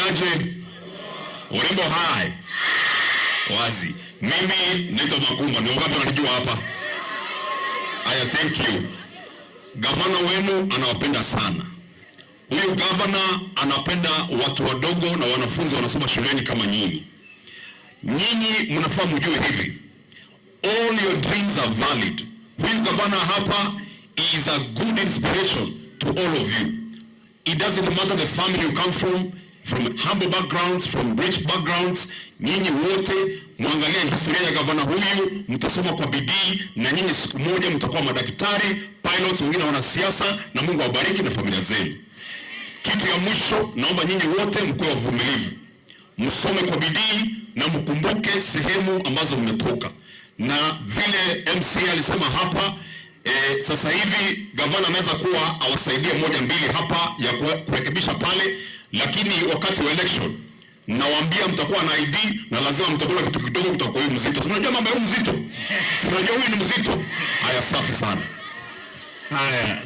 aje? Urembo hai. Wazi. Mimi naitwa Makumba. Ni wangapi wananijua hapa? Aya, thank you. Gavana wenu anawapenda sana. Huyu gavana anapenda watu wadogo na wanafunzi wanasoma shuleni kama nyinyi. Nyinyi mnafaa mjue hivi. All your dreams are valid. Huyu gavana hapa is a good inspiration to all of you. It doesn't matter the family you come from humble backgrounds, from rich backgrounds. Nyinyi wote muangalia historia ya gavana huyu, mtasoma kwa bidii na nyinyi siku moja mtakuwa madaktari, pilots, wengine wanasiasa, na Mungu awabariki na familia zenu. Kitu ya mwisho, naomba nyinyi wote mkuwe wavumilivu. Msome kwa bidii na mkumbuke sehemu ambazo mmetoka. Na vile MC alisema hapa, sasa hivi gavana anaweza kuwa awasaidie moja mbili hapa ya kurekebisha pale, lakini wakati wa election nawaambia mtakuwa na ID na lazima mtakula kitu kidogo kutoka kwa huyu mzito. Si mnajua mambo ya huyu mzito? Si mnajua huyu ni mzito? Haya, safi sana. Haya,